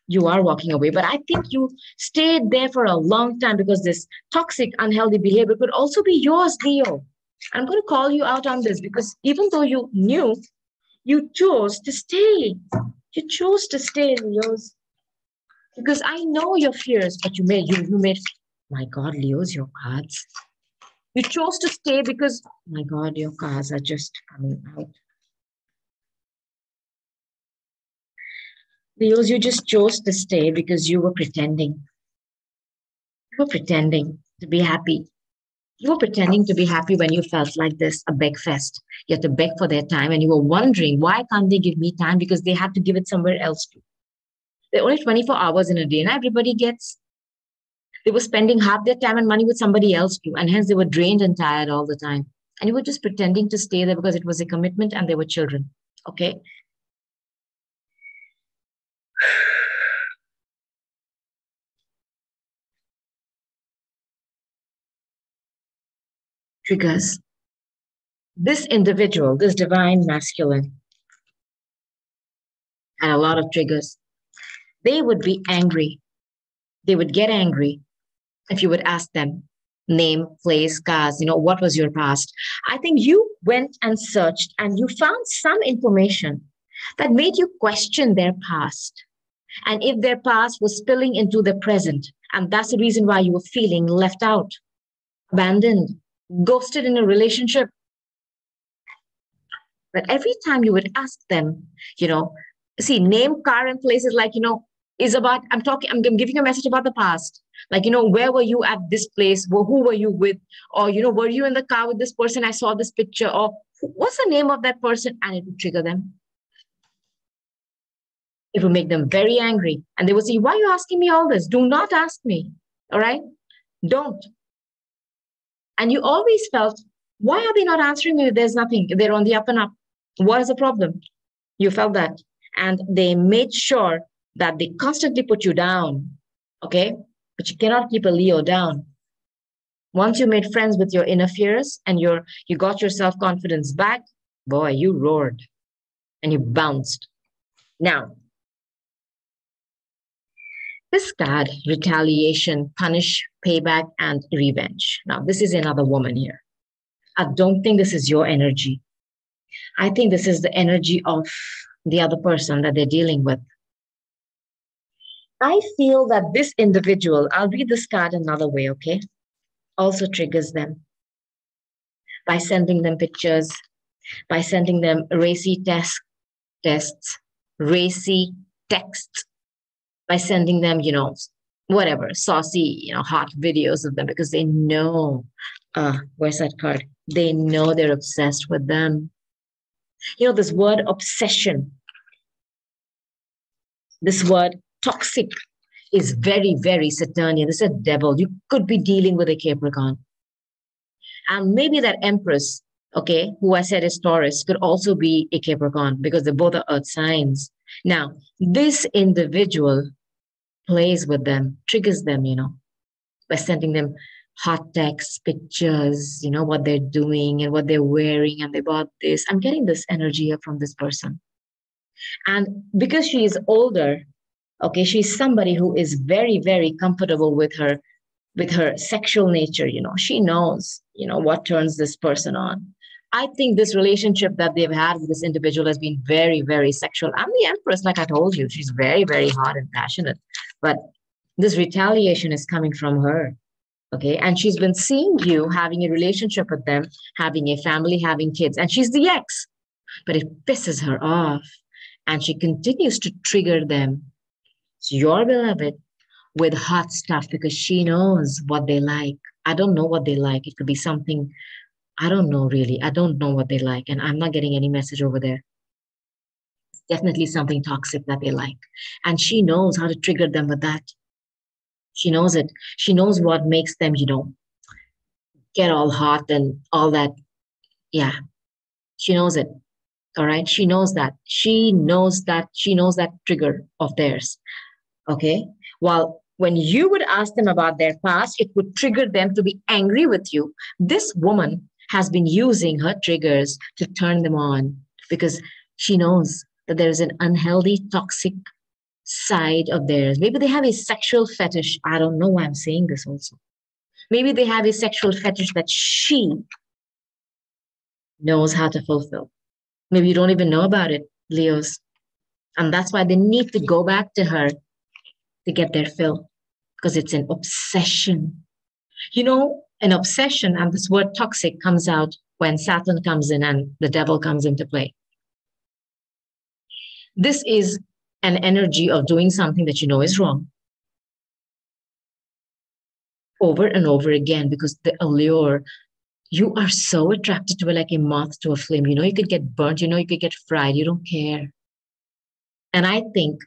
You are walking away. But I think you stayed there for a long time because this toxic, unhealthy behavior could also be yours, Leo. I'm going to call you out on this because even though you knew, you chose to stay. You chose to stay, Leos. Because I know your fears, but you made, my God, Leos, your cards. You chose to stay because, my God, your cards are just coming out. Leos, you just chose to stay because you were pretending. You were pretending to be happy. You were pretending to be happy when you felt like this, a beg fest. You had to beg for their time and you were wondering, why can't they give me time? Because they had to give it somewhere else too. There are only 24 hours in a day and everybody gets. They were spending half their time and money with somebody else too. And hence they were drained and tired all the time. And you were just pretending to stay there because it was a commitment and they were children. Okay? Triggers. This individual, this divine masculine, had a lot of triggers. They would be angry. They would get angry if you would ask them, name, place, cars, what was your past? I think you went and searched and you found some information that made you question their past. And if their past was spilling into the present, and that's the reason why you were feeling left out, abandoned, ghosted in a relationship. But every time you would ask them, see, name, car, and places like, is about, I'm giving you a message about the past. Like, where were you at this place? Well, who were you with? Or, were you in the car with this person? I saw this picture. Or what's the name of that person? And it would trigger them. It will make them very angry. And they will say, why are you asking me all this? Do not ask me. All right? Don't. And you always felt, why are they not answering me if there's nothing? If they're on the up and up. What is the problem? You felt that. And they made sure that they constantly put you down. Okay? But you cannot keep a Leo down. Once you made friends with your inner fears and you got your self-confidence back, boy, you roared and you bounced. Now, this card, retaliation, punish, payback, and revenge. Now, this is another woman here. I don't think this is your energy. I think this is the energy of the other person that they're dealing with. I feel that this individual, I'll read this card another way, okay? Also triggers them by sending them pictures, by sending them racy tests, racy texts, by sending them, whatever, saucy, hot videos of them because they know, where's that card? They know they're obsessed with them. This word obsession, this word toxic is very, very Saturnian. This is a devil. You could be dealing with a Capricorn. And maybe that Empress, okay, who I said is Taurus, could also be a Capricorn because they both are earth signs. Now, this individual plays with them, triggers them, by sending them hot texts, pictures, what they're doing and what they're wearing, and they bought this. I'm getting this energy up from this person. And because she is older, okay, she's somebody who is very, very comfortable with her with her sexual nature, she knows, what turns this person on. I think this relationship that they've had with this individual has been very, very sexual. And the Empress, like I told you, she's very, very hot and passionate. But this retaliation is coming from her. Okay. And she's been seeing you having a relationship with them, having a family, having kids, and she's the ex. But it pisses her off. And she continues to trigger them. It's your beloved with hot stuff because she knows what they like. I don't know what they like. It could be something, I don't know really. I don't know what they like. And I'm not getting any message over there. It's definitely something toxic that they like. And she knows how to trigger them with that. She knows it. She knows what makes them, get all hot and all that. Yeah, she knows it. All right. She knows that. She knows that. She knows that trigger of theirs. Okay. Well, when you would ask them about their past, it would trigger them to be angry with you. This woman has been using her triggers to turn them on because she knows that there is an unhealthy, toxic side of theirs. Maybe they have a sexual fetish. I don't know why I'm saying this also. Maybe they have a sexual fetish that she knows how to fulfill. Maybe you don't even know about it, Leos. And that's why they need to go back to her to get their fill because it's an obsession. An obsession, and this word toxic comes out when Saturn comes in and the devil comes into play. This is an energy of doing something that you know is wrong over and over again because the allure, you are so attracted to it like a moth to a flame. You could get burnt, you could get fried, you don't care. And I think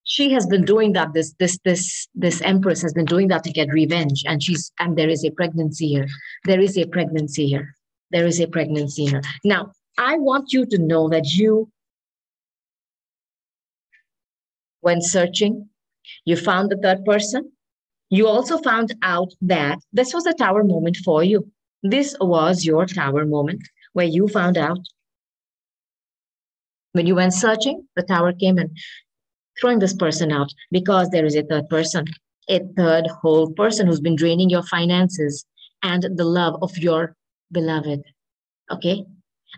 she has been doing that. This Empress has been doing that to get revenge. And there is a pregnancy here. There is a pregnancy here. There is a pregnancy here. Now, I want you to know that when searching, you found the third person. You also found out that this was a tower moment for you. This was your tower moment where you found out. When you went searching, the tower came and throwing this person out because there is a third person, a third whole person who's been draining your finances and the love of your beloved. Okay.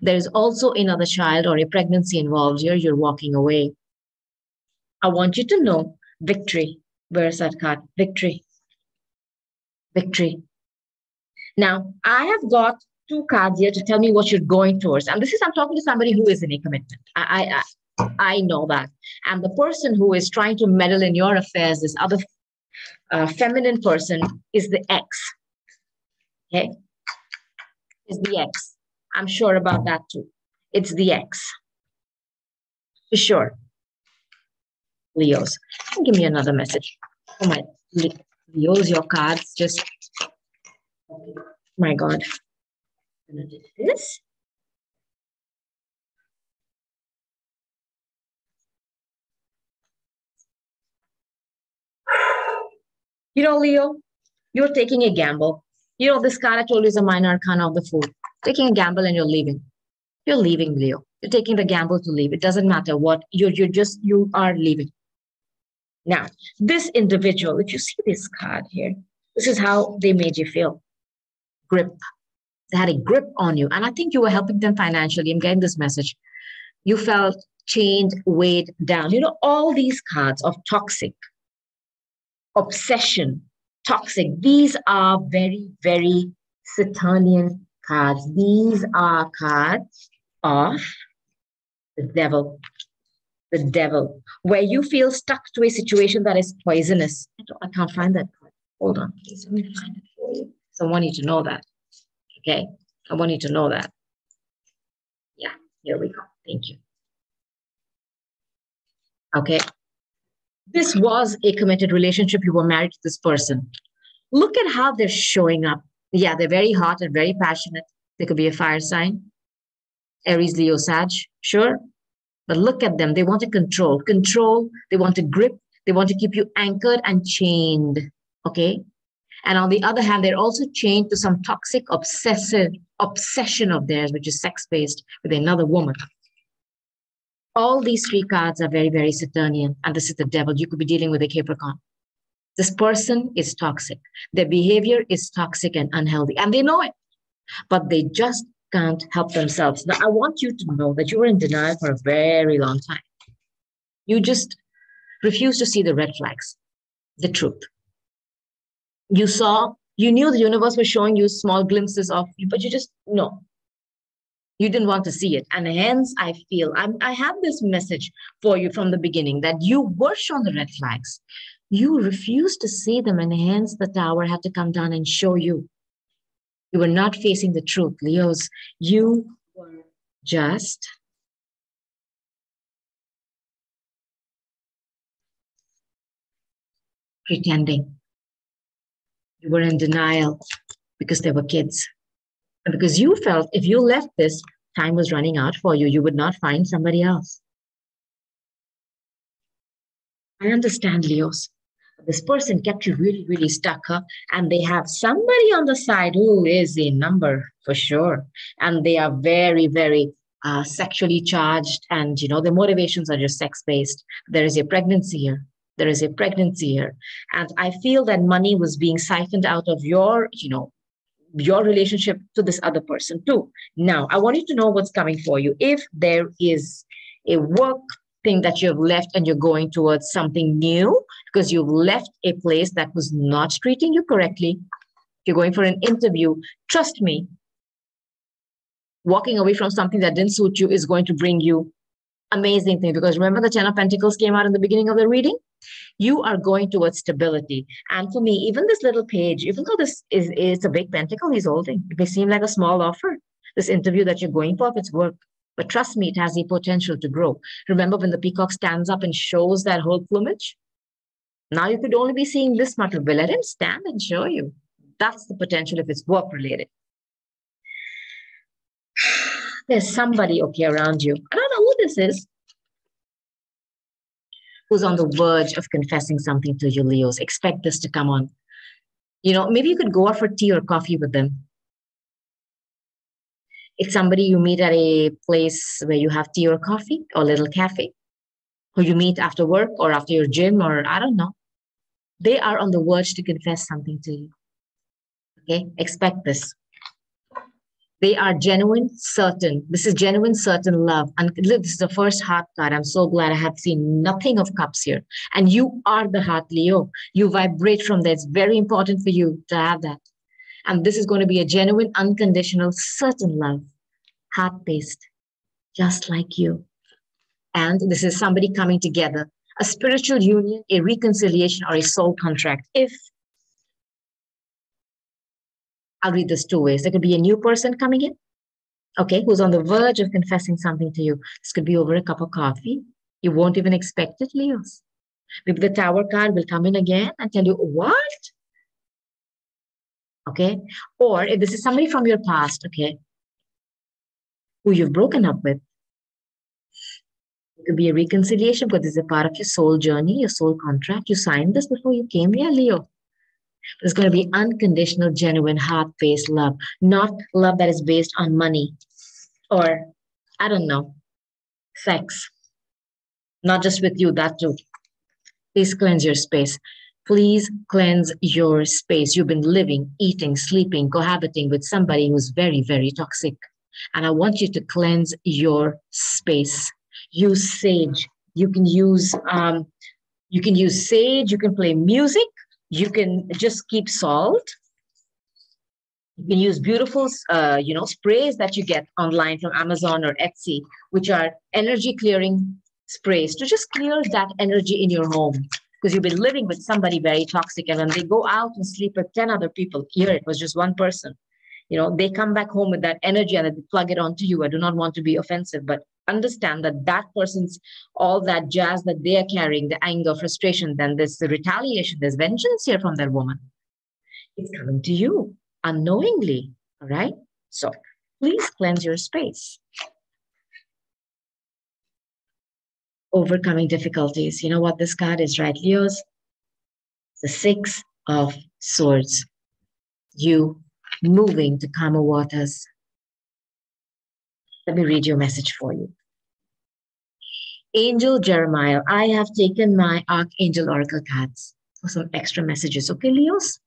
There is also another child or a pregnancy involved here. You're walking away. I want you to know victory. Where's that card? Victory. Victory. Now, I have got two cards here to tell me what you're going towards. And I'm talking to somebody who is in a commitment. I know that. And the person who is trying to meddle in your affairs, this other feminine person, is the ex. Okay? Is the ex. I'm sure about that too. It's the ex. For sure. Leos. Give me another message. Oh my, Leos, your cards just, my God. I'm gonna do this. Leo, you're taking a gamble. This card I told you is a minor arcana of the Fool. Taking a gamble and you're leaving. You're leaving, Leo. You're taking the gamble to leave. It doesn't matter what. You are leaving. Now, this individual, if you see this card here, this is how they made you feel. Grip. They had a grip on you. And I think you were helping them financially. I'm getting this message. You felt chained, weighed down. All these cards of toxic, obsession, toxic, these are very, very Saturnian cards. These are cards of the devil. The devil, where you feel stuck to a situation that is poisonous. I can't find that card. Hold on, please. Let me find it for you. So I want you to know that. Okay. I want you to know that. Yeah, here we go. Thank you. Okay. This was a committed relationship. You were married to this person. Look at how they're showing up. Yeah, they're very hot and very passionate. They could be a fire sign. Aries, Leo, Sag. Sure. But look at them. They want to control. They want to grip. They want to keep you anchored and chained. Okay. And on the other hand, they're also chained to some toxic, obsession of theirs, which is sex-based with another woman. All these three cards are very, very Saturnian. And this is the devil. You could be dealing with a Capricorn. This person is toxic. Their behavior is toxic and unhealthy, and they know it, but they just can't help themselves. Now, I want you to know that you were in denial for a very long time. You just refuse to see the red flags, the truth. You knew the universe was showing you small glimpses of you, but you just, no, you didn't want to see it. And hence, I have this message for you from the beginning that you were shown the red flags. You refused to see them, and hence the tower had to come down and show you. You were not facing the truth, Leos. You were just pretending. You were in denial because they were kids. And because you felt if you left this, time was running out for you. You would not find somebody else. I understand, Leos. This person kept you really, really stuck, huh? And they have somebody on the side who is a number for sure. And they are very, very sexually charged. And, their motivations are just sex-based. There is a pregnancy here. There is a pregnancy here. And I feel that money was being siphoned out of your relationship to this other person too. Now, I want you to know what's coming for you. If there is a work thing that you have left and you're going towards something new because you've left a place that was not treating you correctly, if you're going for an interview, trust me, walking away from something that didn't suit you is going to bring you amazing thing. Because remember the 10 of Pentacles came out in the beginning of the reading? You are going towards stability. And for me, even this little page, even though this is a big pentacle he's holding, it may seem like a small offer, this interview that you're going for, if it's work. But trust me, it has the potential to grow. Remember when the peacock stands up and shows that whole plumage? Now you could only be seeing this much of it. Let him stand and show you. That's the potential if it's work related. There's somebody, okay, around you. I don't know who this is, who's on the verge of confessing something to you, Leos. Expect this to come on. Maybe you could go out for tea or coffee with them. It's somebody you meet at a place where you have tea or coffee or a little cafe, who you meet after work or after your gym, or I don't know. They are on the verge to confess something to you. Okay, expect this. They are genuine, certain. This is genuine, certain love. And this is the first heart card. I'm so glad I have seen nothing of cups here. And you are the heart, Leo. You vibrate from there. It's very important for you to have that. And this is going to be a genuine, unconditional, certain love, heart-based, just like you. And this is somebody coming together, a spiritual union, a reconciliation, or a soul contract. I'll read this two ways. There could be a new person coming in, okay, who's on the verge of confessing something to you. This could be over a cup of coffee. You won't even expect it, Leos. Maybe the Tower card will come in again and tell you, what? Okay. Or if this is somebody from your past, okay, who you've broken up with, it could be a reconciliation, but this is a part of your soul journey, your soul contract. You signed this before you came here, Leo. There's going to be unconditional, genuine, heart-based love, not love that is based on money or, I don't know, sex. Not just with you, that too. Please cleanse your space. Please cleanse your space. You've been living, eating, sleeping, cohabiting with somebody who's very, very toxic. And I want you to cleanse your space. Use sage. You can use sage. You can play music. You can just keep salt. You can use beautiful, sprays that you get online from Amazon or Etsy, which are energy clearing sprays to just clear that energy in your home. Because you've been living with somebody very toxic, and when they go out and sleep with 10 other people, here it was just one person. They come back home with that energy and they plug it onto you. I do not want to be offensive, but understand that that person's all that jazz that they are carrying, the anger, frustration, then there's the retaliation, there's vengeance here from that woman. It's coming to you unknowingly, all right? So please cleanse your space. Overcoming difficulties. You know what this card is, right, Leos? The Six of Swords. You moving to calmer waters. Let me read your message for you. Angel Jeremiah, I have taken my Archangel Oracle cards. for some extra messages. Okay, Leos?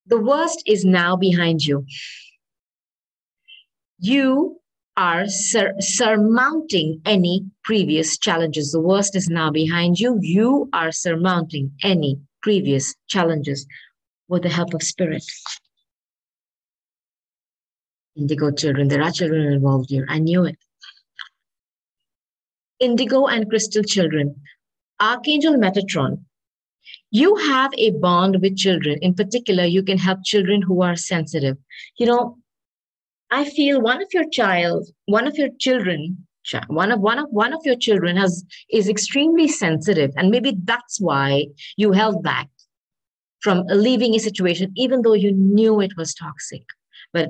The worst is now behind you. You are surmounting any previous challenges. The worst is now behind you. You are surmounting any previous challenges with the help of spirit. Indigo children, there are children involved here. I knew it. Indigo and crystal children. Archangel Metatron. You have a bond with children. In particular, you can help children who are sensitive. You know, I feel one of your children is extremely sensitive, and maybe that's why you held back from leaving a situation, even though you knew it was toxic. But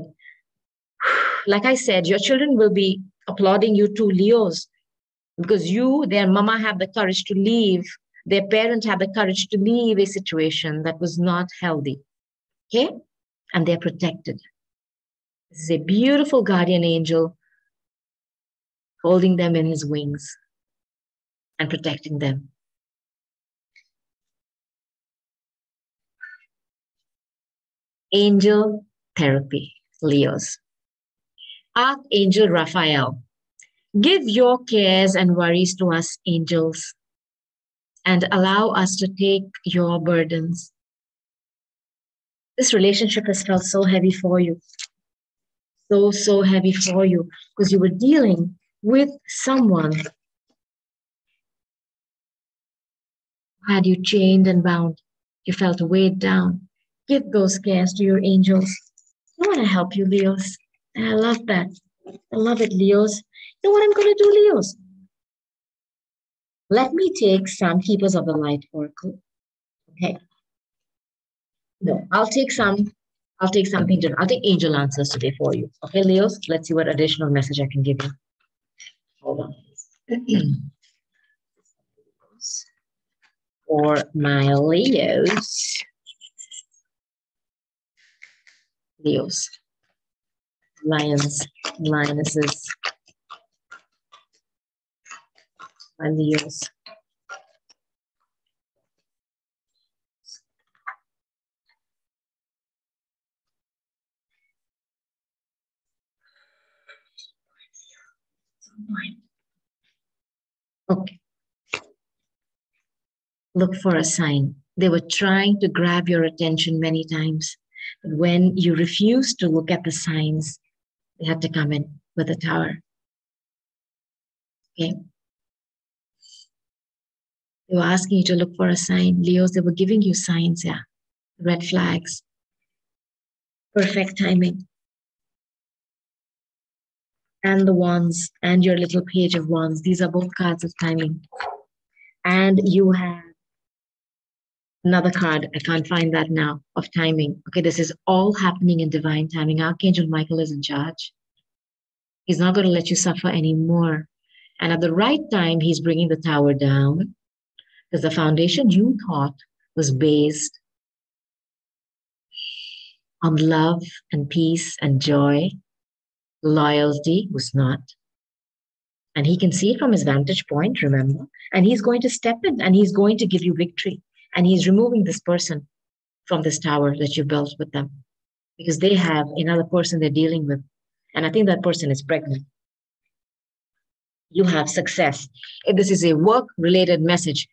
like I said, your children will be applauding you too, Leos, because you, their mama, have the courage to leave. Their parents have the courage to leave a situation that was not healthy. Okay? And they're protected. This is a beautiful guardian angel holding them in his wings and protecting them. Angel therapy, Leos. Archangel Raphael. Give your cares and worries to us, angels, and allow us to take your burdens. This relationship has felt so heavy for you. So heavy for you because you were dealing with someone who had you chained and bound. You felt weighed down. Give those cares to your angels. I want to help you, Leos. And I love that. I love it, Leos. You know what I'm going to do, Leos? Let me take some Keepers of the Light Oracle. Okay. No, I'll take something. I'll take angel answers today for you. Okay, Leos? Let's see what additional message I can give you. Hold on. For my Leos. Lions, lionesses, my Leos. Okay. Look for a sign. They were trying to grab your attention many times. But when you refused to look at the signs, they had to come in with a tower. Okay. They were asking you to look for a sign. Leos, they were giving you signs, yeah. Red flags. Perfect timing. And the wands and your little page of wands. These are both cards of timing. And you have another card. I can't find that now, of timing. Okay, this is all happening in divine timing. Archangel Michael is in charge. He's not going to let you suffer anymore. And at the right time, he's bringing the tower down because the foundation you thought was based on love and peace and joy, loyalty was not. And he can see it from his vantage point, remember? And he's going to step in and he's going to give you victory. And he's removing this person from this tower that you built with them because they have another person they're dealing with. And I think that person is pregnant. You have success. If this is a work-related message,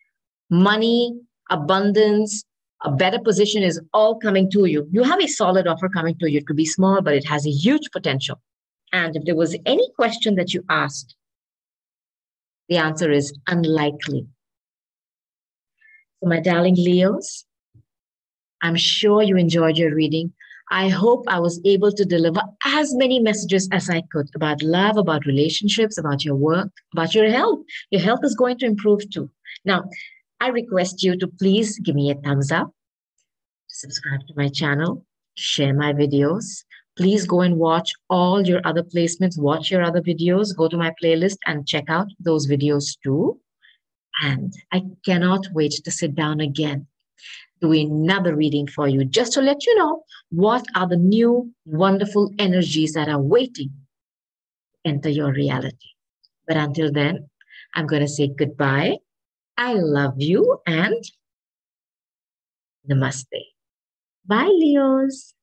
money, abundance, a better position is all coming to you. You have a solid offer coming to you. It could be small, but it has a huge potential. And if there was any question that you asked, the answer is unlikely. So my darling Leos, I'm sure you enjoyed your reading. I hope I was able to deliver as many messages as I could about love, about relationships, about your work, about your health. Your health is going to improve too. Now, I request you to please give me a thumbs up, subscribe to my channel, share my videos. Please go and watch all your other placements, watch your other videos, go to my playlist and check out those videos too. And I cannot wait to sit down again, do another reading for you, just to let you know what are the new wonderful energies that are waiting to enter your reality. But until then, I'm going to say goodbye. I love you and Namaste. Bye, Leos.